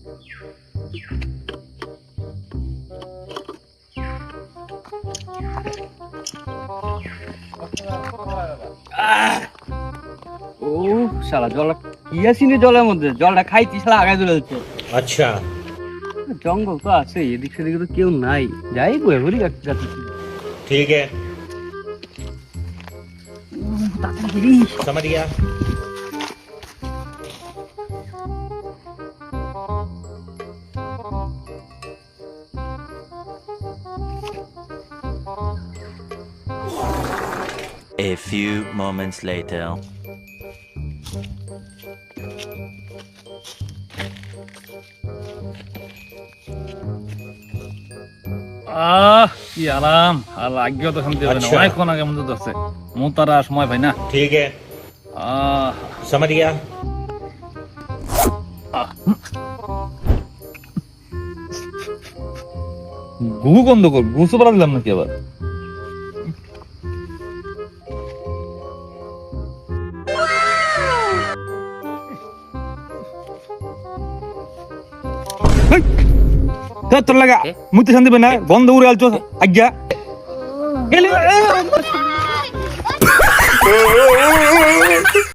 ও শালা জল কি আসিনি জলের মধ্যে, জলটা খাইছি শালা আগায় চলে যাচ্ছে। अच्छा জঙ্গল তো আছে, এদিক সেদিকে তো কেউ নাই, যাই বয়ে বলি ठीक है समझ गया। A few moments later. কি আরাম, আর লাগেও তো শান্তি হবে না। আচ্ছা। অনেকক্ষণ আগে মধ্যে ধরছে, মু তারা সময় পাই না। ठीक है समझ गया। ঘুঘু বন্ধ কর, ঘুষো পাড়া দিলাম নাকি আবার? তোর লাগা মুতে শান্তি পাই না, গন্ধ উড়ে আলছো আজ্ঞা।